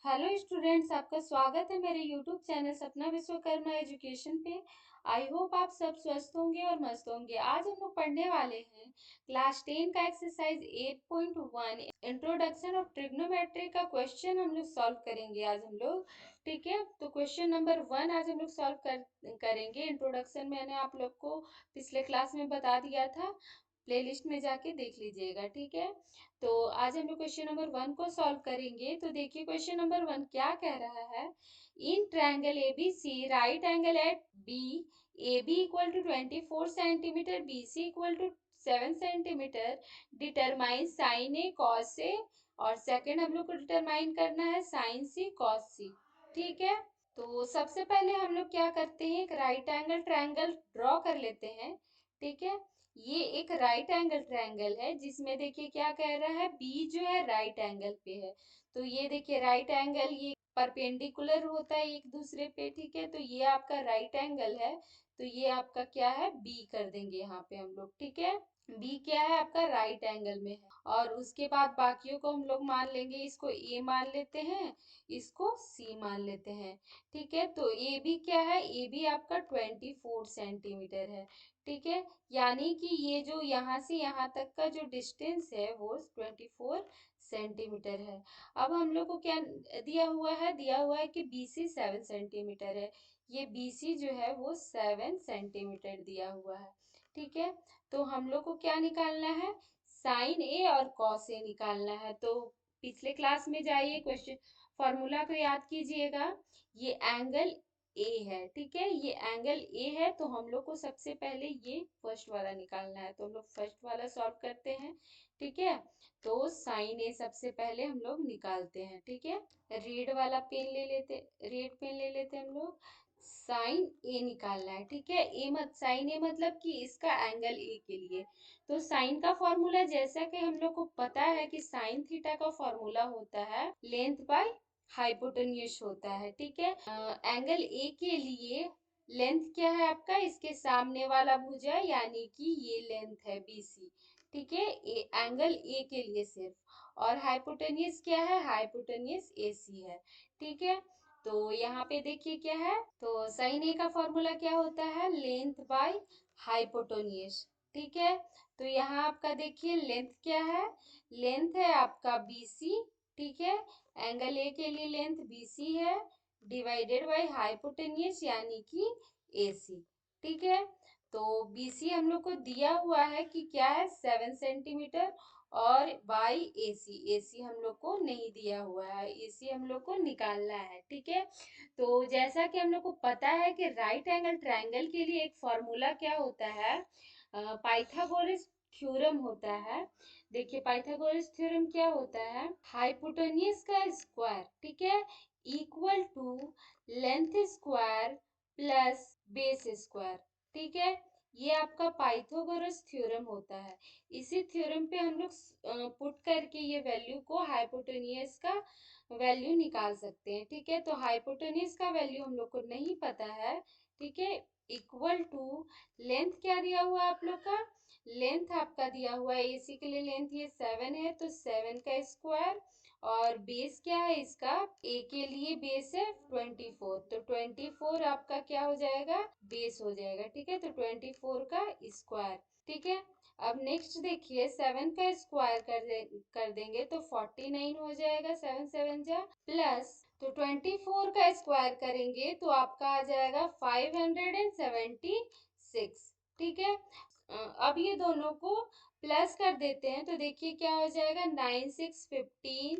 Hello students, आपका स्वागत है मेरे यूट्यूब चैनल सपना विश्वकर्मा एजुकेशन पे। आई होप आप सब स्वस्थ होंगे और मस्त होंगे। आज हम लोग पढ़ने वाले हैं क्लास 10 का एक्सरसाइज 8.1 इंट्रोडक्शन ऑफ ट्रिग्नोमेट्री का क्वेश्चन हम लोग सॉल्व करेंगे आज हम लोग। ठीक है, तो क्वेश्चन नंबर 1 आज हम लोग करेंगे। इंट्रोडक्शन मैंने आप लोग को पिछले क्लास में बता दिया था, प्लेलिस्ट में जाके देख लीजिएगा। ठीक है, तो आज हम लोग क्वेश्चन नंबर 1 को सॉल्व करेंगे। तो देखिए क्वेश्चन नंबर 1 क्या कह रहा है। In triangle A B C right angle at B, A B equal to 24 centimetre, B C equal to 7 centimetre, determine sine A cos A, और सेकंड हम लोग को डिटरमाइन करना है साइन सी कॉस सी। ठीक है, तो सबसे पहले हम लोग क्या करते हैं, एक राइट एंगल ट्रायंगल ड्रॉ कर लेते हैं। ठीक है, ये एक राइट एंगल ट्रायंगल है जिसमें देखिए क्या कह रहा है, बी जो है राइट एंगल पे है। तो ये देखिए राइट एंगल ये परपेंडिकुलर होता है एक दूसरे पे। ठीक है, तो ये आपका राइट एंगल है, तो ये आपका क्या है, बी कर देंगे यहाँ पे हम लोग। ठीक है, बी क्या है आपका राइट एंगल में है। और उसके बाद बाकियों को हम लोग मान लेंगे, इसको ए मान लेते हैं, इसको सी मान लेते हैं। ठीक है, तो ए बी क्या है, ए बी आपका 24 सेंटीमीटर है। ठीक है, यानी कि ये जो यहाँ से यहाँ तक का जो डिस्टेंस है वो 24 सेंटीमीटर है। अब हम लोग को क्या दिया हुआ है, दिया हुआ है कि BC 7 सेंटीमीटर है। ये BC जो है वो 7 सेंटीमीटर दिया हुआ है। ठीक है, तो हम लोग को क्या निकालना है, साइन ए और कॉस ए निकालना है। तो पिछले क्लास में जाइए, क्वेश्चन फॉर्मूला को याद कीजिएगा। ये एंगल ए है। ठीक है, ये एंगल ए है, तो हम लोग को सबसे पहले ये फर्स्ट वाला निकालना है, तो हम लोग फर्स्ट वाला सॉल्व करते हैं। ठीक है, तो साइन ए सबसे पहले हम लोग निकालते हैं। ठीक है, रेड पेन ले लेते हम लोग। साइन ए निकालना है। ठीक है, ए मत साइन ए मतलब कि इसका एंगल ए के लिए। तो साइन का फॉर्मूला जैसा कि हम लोग को पता है कि साइन थीटा का फॉर्मूला होता है लेंथ बाय हाइपोटेन्यूज होता है। ठीक है, एंगल ए के लिए लेंथ क्या है आपका, इसके सामने वाला भुजा, यानी कि ये लेंथ है BC। ठीक है, एंगल ए के लिए सिर्फ। और हाइपोटेन्यूज क्या है, हाइपोटेन्यूज AC है। ठीक है, तो यहाँ पे देखिए क्या है, तो साइन ए का फॉर्मूला क्या होता है, लेंथ बाय हाइपोटेन्यूज। ठीक है, तो यहाँ आपका देखिए लेंथ क्या है, लेंथ है आपका BC। ठीक है, एंगल ए के लिए लेंथ BC है, डिवाइडेड बाय हाइपोटेन्यूज यानी कि AC। ठीक है, तो BC हम लोग को दिया हुआ है कि क्या है, 7 सेंटीमीटर, और बाई AC हम लोग को नहीं दिया हुआ है, AC हम लोग को निकालना है। ठीक है, तो जैसा कि हम लोग को पता है कि राइट एंगल ट्रायंगल के लिए एक फॉर्मूला क्या होता है, पाइथागोरस थ्योरम होता है। देखिए पाइथागोरस थ्योरम क्या होता है, हाइपोटेन्यूज का स्क्वायर, ठीक है, equal to length square plus base square. ठीक है, ये आपका पाइथागोरस थ्योरम होता है। इसी थ्योरम पे हम लोग पुट करके ये वैल्यू को हाइपोटेन्यूज का वैल्यू निकाल सकते हैं। ठीक है, तो हाइपोटेन्यूज का वैल्यू हम लोग को नहीं पता है। ठीक है, इक्वल टू लेंथ क्या दिया हुआ है आप लोग का, लेंथ आपका दिया हुआ है AC के लिए लेंथ ये 7 है, तो 7 का स्क्वायर, और बेस क्या है इसका, A के लिए बेस है 24, तो 24 आपका क्या हो जाएगा, बेस हो जाएगा। ठीक है, तो 24 का स्क्वायर। ठीक है, अब नेक्स्ट देखिए 7 का स्क्वायर कर देंगे तो 49 हो जाएगा, 7 7 जा प्लस, तो 24 का स्क्वायर करेंगे तो आपका आ जाएगा 576। ठीक है, अब ये दोनों को प्लस कर देते हैं तो देखिए क्या हो जाएगा, 9 6 15।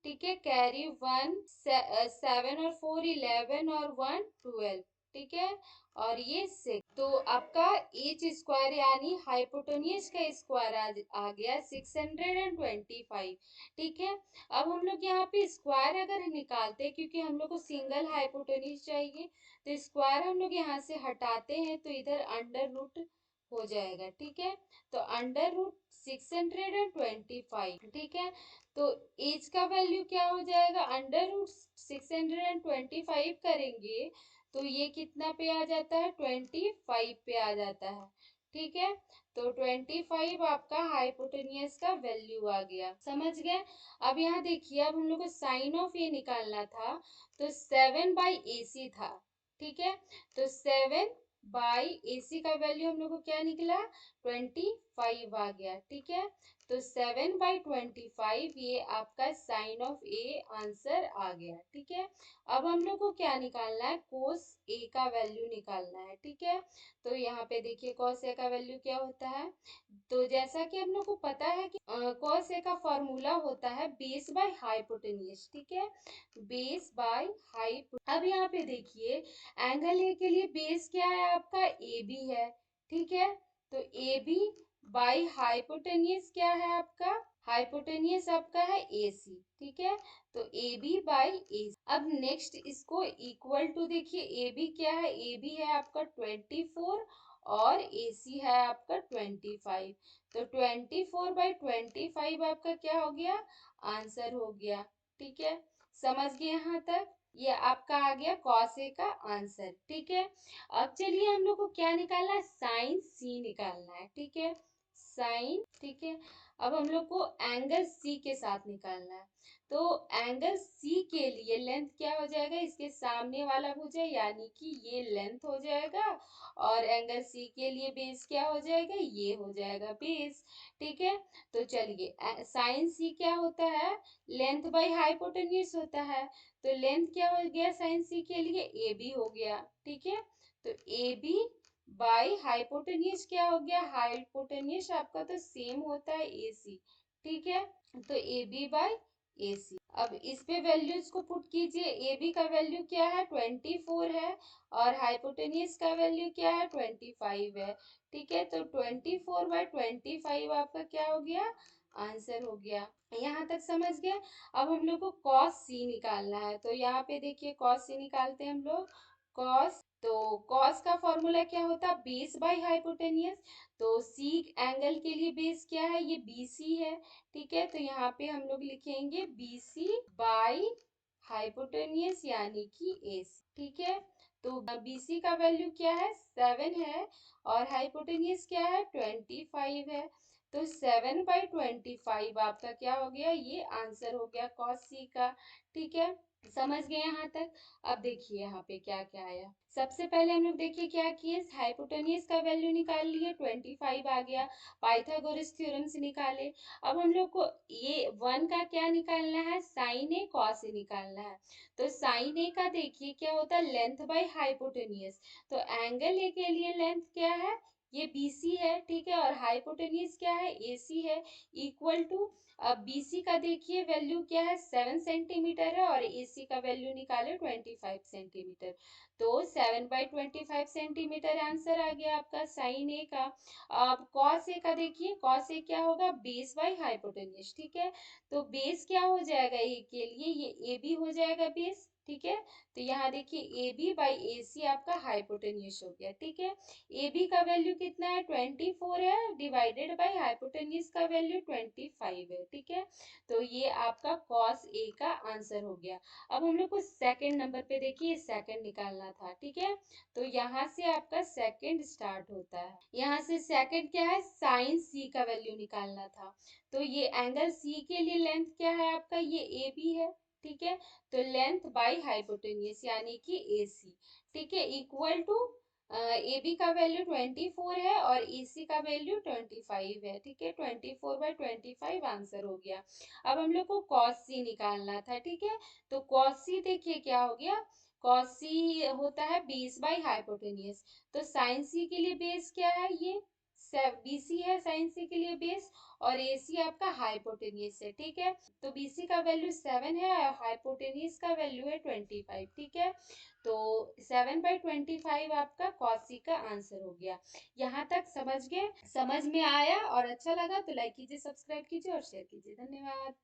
ठीक है, कैरी 1 7 और 4 11 और 1 12। ठीक है, और ये 6, तो आपका एच स्क्वायर यानी हाइपोटेन्यूज का स्क्वायर आ गया 625। ठीक है, अब हम लोग यहाँ पे स्क्वायर अगर निकालते हैं, क्योंकि हम लोग को सिंगल हाइपोटेन्यूज चाहिए, तो स्क्वायर हम लोग यहाँ से हटाते हैं तो इधर अंडर रूट हो जाएगा। ठीक है, तो अंडर रूट 625। ठीक है, तो एज का वैल्यू क्या हो जाएगा, अंडर रूट 625 करेंगे तो ये कितना पे आ जाता है, 25 पे आ जाता है। ठीक है। तो 25 आपका हाइपोटेनियस का वैल्यू आ गया, समझ गए। अब यहाँ देखिए, अब हम लोग को साइन ऑफ ए निकालना था, तो 7/AC था, ठीक है। तो 7/AC का वैल्यू हम लोग को क्या निकला, 25 आ गया, ठीक है। तो 7/25 ये आपका साइन ऑफ ए आंसर आ गया, ठीक है। अब हम लोग को क्या निकालना है, कोस ए का वैल्यू निकालना है, ठीक है। तो यहाँ पे देखिए कॉस ए का वैल्यू क्या होता है, तो जैसा कि हम लोग को पता है कि कॉस ए का फॉर्मूला होता है बेस बाय हाइपोटेन्यूज, ठीक है, बेस बाय हाइप। अब यहाँ पे देखिए एंगल ए के लिए बेस क्या है आपका, ए बी है, ठीक है। तो ए बी बाई हाइपोटेनियस क्या है आपका, हाइपोटेनियस आपका है ए सी, ठीक है। तो ए बी बाई ए सी। अब नेक्स्ट इसको इक्वल टू देखिए, ए बी क्या है, ए बी है आपका 24 और ए सी है आपका 25। तो 24/25 आपका क्या हो गया, आंसर हो गया, ठीक है। समझ गए यहाँ तक, ये आपका आ गया कॉस ए का आंसर, ठीक है। अब चलिए हम लोग को क्या निकालना है, साइन सी निकालना है, ठीक है, साइन, ठीक है। अब हम लोग को एंगल सी के साथ निकालना है, तो एंगल सी के लिए लेंथ क्या हो जाएगा, इसके सामने वाला भुजा यानी कि ये लेंथ हो जाएगा, और एंगल सी के लिए बेस क्या हो जाएगा, ये हो जाएगा बेस, ठीक है। तो चलिए साइन सी क्या होता है, लेंथ बाई हाइपोटेन्यूज होता है, तो लेंथ क्या हो गया साइन सी के लिए, ए बी हो गया, ठीक है। तो ए बी बाई हाइपोटेन्यूज क्या हो गया, हाइपोटेन्यूज आपका तो सेम होता है ए सी, ठीक है। तो ए बी बाई ए सी। अब इस पे वैल्यूज को पुट कीजिए, ए बी का वैल्यू क्या है 24 है, और हाइपोटेनियस का वैल्यू क्या है 25 है, ठीक है। तो 24/25 आपका क्या हो गया, आंसर हो गया। यहाँ तक समझ गए। अब हम लोग को कॉस सी निकालना है, तो यहाँ पे देखिए कॉस सी निकालते हैं हम लोग, कॉस, तो कॉस का फॉर्मूला क्या होता है, बेस बाय हाइपोटेनियस। तो सी एंगल के लिए बेस क्या है, ये बी सी है, ठीक है। तो यहाँ पे हम लोग लिखेंगे बी सी बाई हाइपोटेनियस यानी कि ए सी, ठीक है। तो बी सी का वैल्यू क्या है, 7 है, और हाइपोटेनियस क्या है 25 है। तो 7/25 आपका क्या हो गया, ये आंसर हो गया कॉस सी का, ठीक है। समझ गए यहाँ तक। अब देखिए यहाँ पे क्या क्या आया, सबसे पहले हम लोग देखिए क्या किए, हाइपोटेनियस का वैल्यू निकाल लिए 25 आ गया, पाइथागोरस थ्योरम से निकाले। अब हम लोग को ये वन का क्या निकालना है, साइन ए कॉस ए निकालना है। तो साइन ए का देखिए क्या होता है, लेंथ बाय हाइपोटेनियस। तो एंगल ए के लिए लेंथ क्या है, ये BC है, ठीक है, और हाइपोटेनियस क्या है, AC है, इक्वल टू, अब BC का देखिए वैल्यू क्या है 7 सेंटीमीटर है, और AC का वैल्यू निकाले 25 सेंटीमीटर। तो 7/25 सेंटीमीटर आंसर आ गया आपका साइन ए का। अब कॉस ए का देखिए, कॉस ए क्या होगा, बेस बाय हाइपोटेनियस, ठीक है। तो बेस क्या हो जाएगा ए के लिए, ये ए बी हो जाएगा बेस, ठीक है। तो यहाँ देखिए ए बी बाई ए सी आपका हाइपोटेन्यूस हो गया, ठीक है। ए बी का वैल्यू कितना है 24 है, डिवाइडेड बाई हाइपोटेन्यूस का वैल्यू 25 है, ठीक है। तो ये आपका कॉस ए का आंसर हो गया। अब हम लोग को सेकंड नंबर पे देखिए सेकंड निकालना था, ठीक है। तो यहाँ से आपका सेकंड स्टार्ट होता है, यहाँ से सेकंड क्या है, साइन सी का वैल्यू निकालना था। तो ये एंगल सी के लिए लेंथ क्या है आपका, ये ए बी है, ठीक है। तो लेंथ बाई हाइपोटेनियस यानी कि ए सी, ठीक है, इक्वल टू ए बी का वैल्यू 24 है और ए सी का वैल्यू 25 है, ठीक है। 24/25 आंसर हो गया। अब हम लोग को कॉस सी निकालना था, ठीक है। तो कॉस सी देखिए क्या हो गया, कॉस सी होता है बेस बाई हाइपोटेनियस। तो साइन सी के लिए बेस क्या है, ये BC है साइन सी के लिए बेस, और AC आपका हाइपोटेनियस है, ठीक है। तो BC का वैल्यू 7 है और हाइपोटेनियस का वैल्यू है 25, ठीक है। तो 7/25 आपका कॉस सी का आंसर हो गया। यहाँ तक समझ गए, समझ में आया और अच्छा लगा तो लाइक कीजिए, सब्सक्राइब कीजिए और शेयर कीजिए, धन्यवाद।